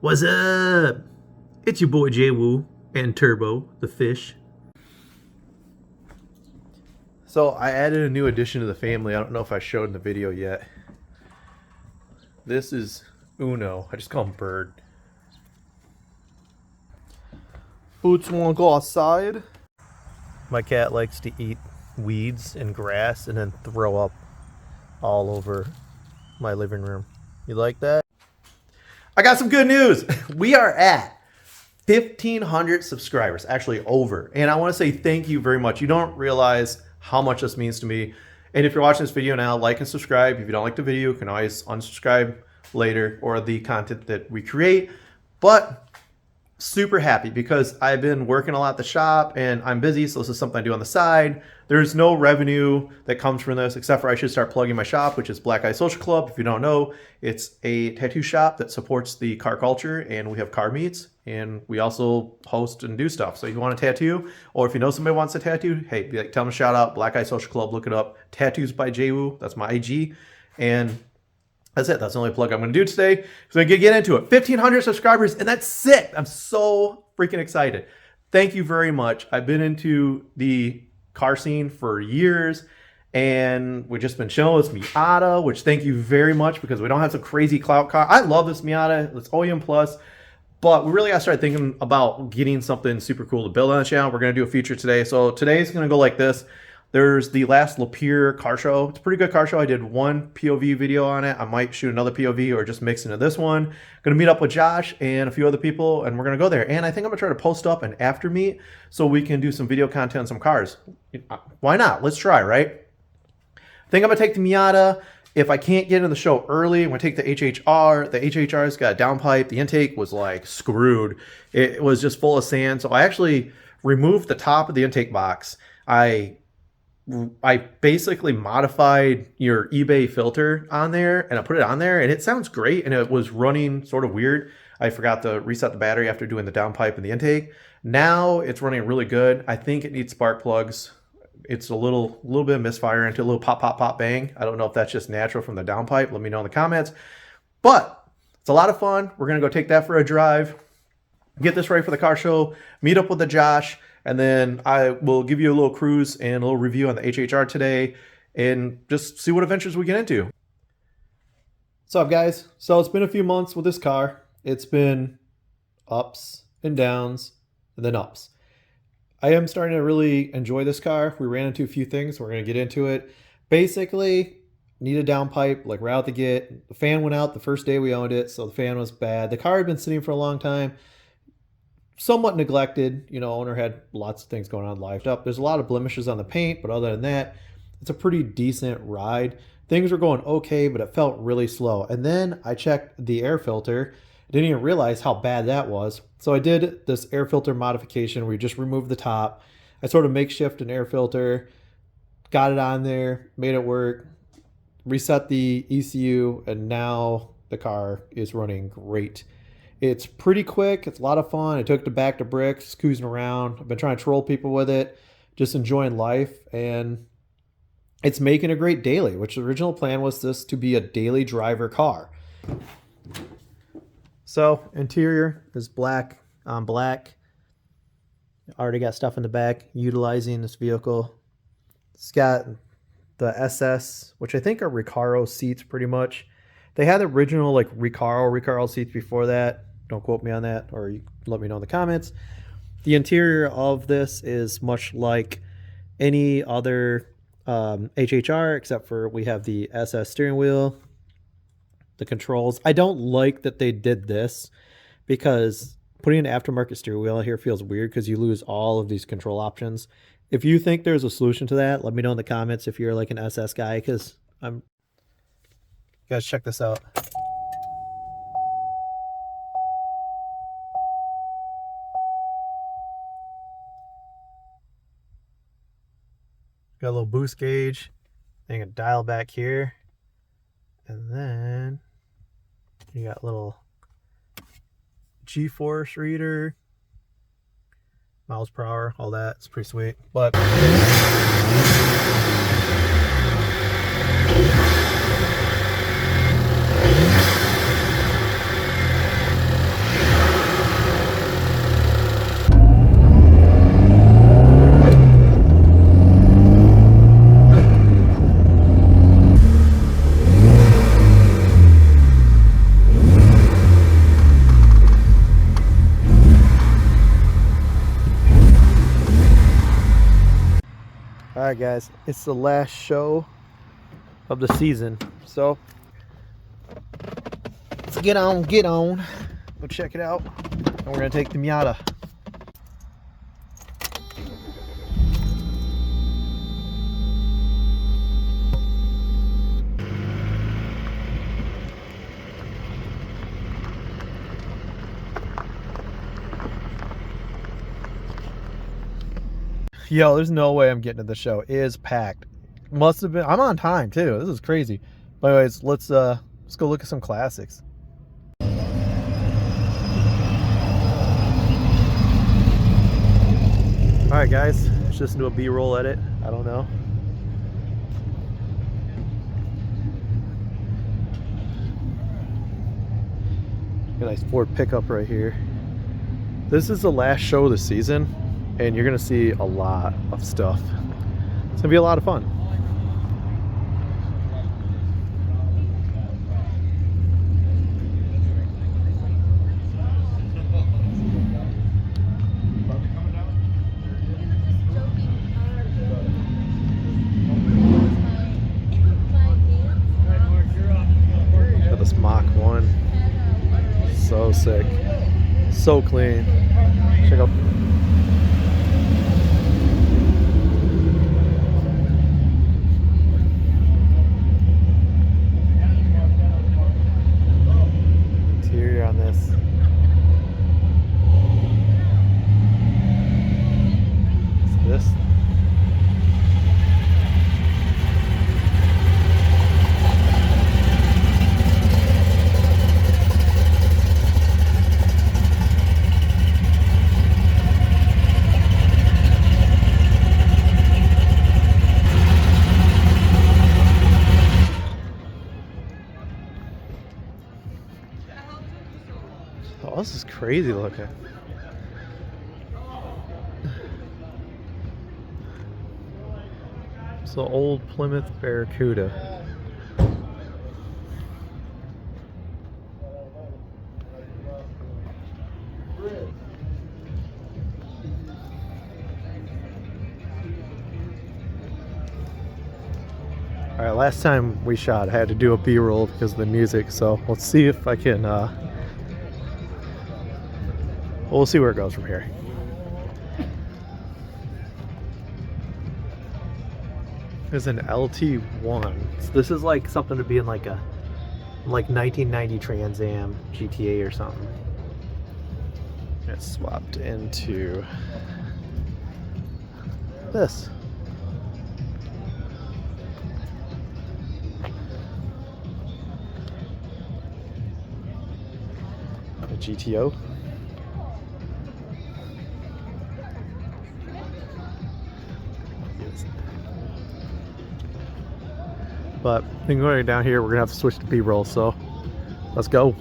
What's up? It's your boy Jay Woo and Turbo, the fish. So I added a new addition to the family. I don't know if I showed in the video yet. This is Uno. I just call him Bird. Boots want to go outside. My cat likes to eat weeds and grass and then throw up all over my living room. You like that? I got some good news. We are at 1,500 subscribers, actually over. And I want to say thank you very much. You don't realize how much this means to me. And if you're watching this video now, like and subscribe. If you don't like the video, you can always unsubscribe later or the content that we create. But super happy because I've been working a lot at the shop and I'm busy, so this is something I do on the side. There's no revenue that comes from this except for I should start plugging my shop, which is Black Eye Social Club. If you don't know, it's a tattoo shop that supports the car culture, and we have car meets, and we also host and do stuff. So if you want a tattoo, or if you know somebody wants a tattoo, hey, tell them a shout out, Black Eye Social Club, look it up. Tattoos by Jwoo, that's my IG. And that's it. That's the only plug I'm going to do today. So I'm going to get into it. 1,500 subscribers, and that's sick. I'm so freaking excited. Thank you very much. I've been into the car scene for years, and we've just been showing this Miata, which thank you very much because we don't have some crazy clout car. I love this Miata. It's OEM Plus, but we really got to start thinking about getting something super cool to build on the channel. We're going to do a feature today. So today's going to go like this. There's the last Lapeer car show. It's a pretty good car show. I did one POV video on it. I might shoot another POV or just mix into this one. Going to meet up with Josh and a few other people, and we're going to go there. And I think I'm going to try to post up an after meet so we can do some video content on some cars. Why not? Let's try, right? I think I'm going to take the Miata. If I can't get in the show early, I'm going to take the HHR. The HHR's got a downpipe. The intake was like screwed. It was just full of sand. So I actually removed the top of the intake box. I basically modified your eBay filter on there, and I put it on there, and it sounds great, and it was running sort of weird. I forgot to reset the battery after doing the downpipe and the intake. Now it's running really good. I think it needs spark plugs. It's a little bit of misfire into a little pop, pop, pop, bang. I don't know if that's just natural from the downpipe. Let me know in the comments. But it's a lot of fun. We're going to go take that for a drive, get this ready for the car show, meet up with the Josh, and then I will give you a little cruise and a little review on the HHR today and just see what adventures we get into. What's up, guys? So it's been a few months with this car. It's been ups and downs and then ups. I am starting to really enjoy this car. We ran into a few things. We're going to get into it. Basically, need a downpipe, like right out the gate. The fan went out the first day we owned it, so the fan was bad. The car had been sitting for a long time. Somewhat neglected, you know, owner had lots of things going on, lived up. There's a lot of blemishes on the paint, but other than that, it's a pretty decent ride. Things were going okay, but it felt really slow. And then I checked the air filter. I didn't even realize how bad that was. So I did this air filter modification where you just remove the top. I sort of makeshift an air filter, got it on there, made it work, reset the ECU, and now the car is running great. It's pretty quick. It's a lot of fun. I took it back to Bricks, cruising around. I've been trying to troll people with it, just enjoying life. And it's making a great daily, which the original plan was this to be a daily driver car. So interior is black on black. Already got stuff in the back utilizing this vehicle. It's got the SS, which I think are Recaro seats pretty much. They had the original like Recaro seats before that. Don't quote me on that, or you let me know in the comments. The interior of this is much like any other HHR, except for we have the SS steering wheel, the controls. I don't like that they did this because putting an aftermarket steering wheel here feels weird because you lose all of these control options. If you think there's a solution to that, let me know in the comments if you're like an SS guy, because you guys check this out. Got a little boost gauge. Then you can dial back here. And then you got a little G-force reader, miles per hour, all that. It's pretty sweet. But Alright guys, it's the last show of the season. So let's get on. Go check it out. And we're gonna take the Miata. Yo, there's no way I'm getting to the show. It is packed. Must have been. I'm on time too. This is crazy. But anyways, let's go look at some classics. All right, guys. Let's just do a B-roll edit. I don't know. A nice Ford pickup right here. This is the last show of the season, and you're gonna see a lot of stuff. It's gonna be a lot of fun. Got this Mach 1. So sick. So clean. Check out. Interior on this. What's this? Oh, this is crazy looking. It's the old Plymouth Barracuda. Alright, last time we shot, I had to do a B-roll because of the music, so let's see if I can, we'll see where it goes from here. There's an LT1. So this is like something to be in like a 1990 Trans Am GTA or something. It's swapped into this. A GTO. But I think going down here, we're gonna have to switch to B-roll, so let's go.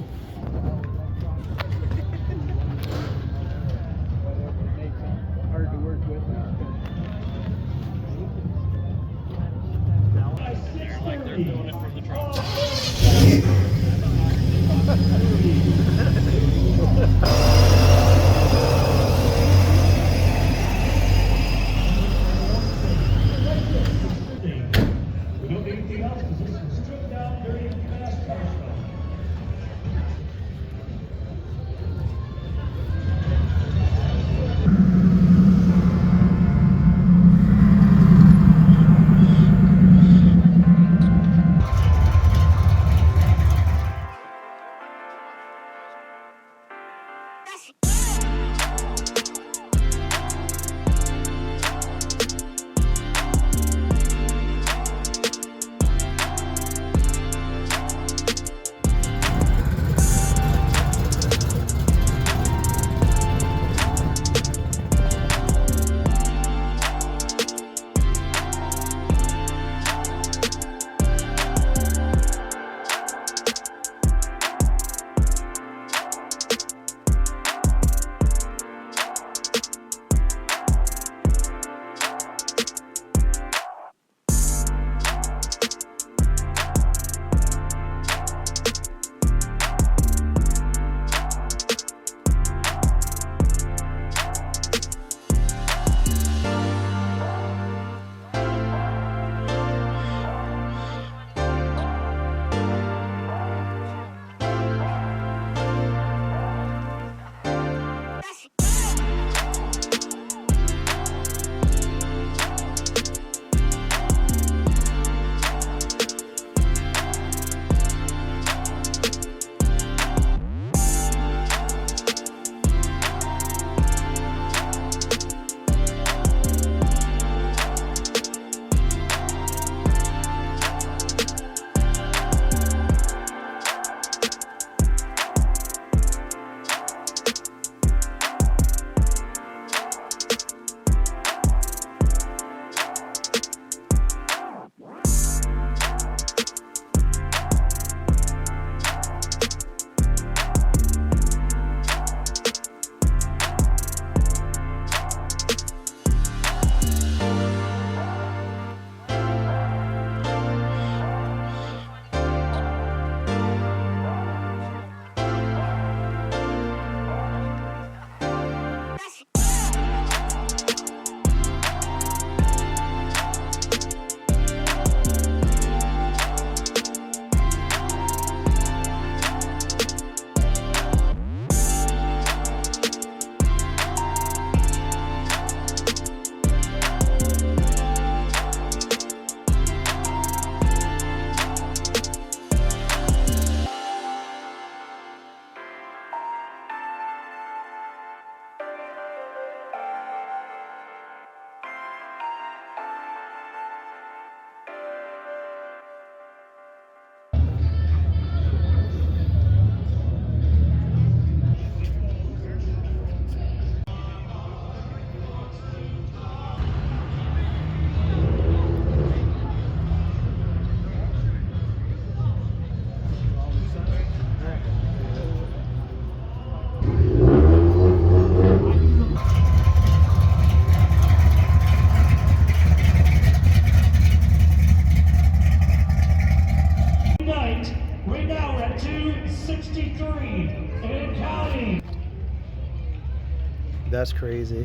that's crazy.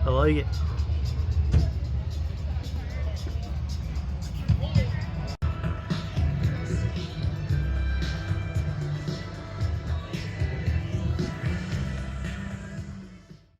I like it.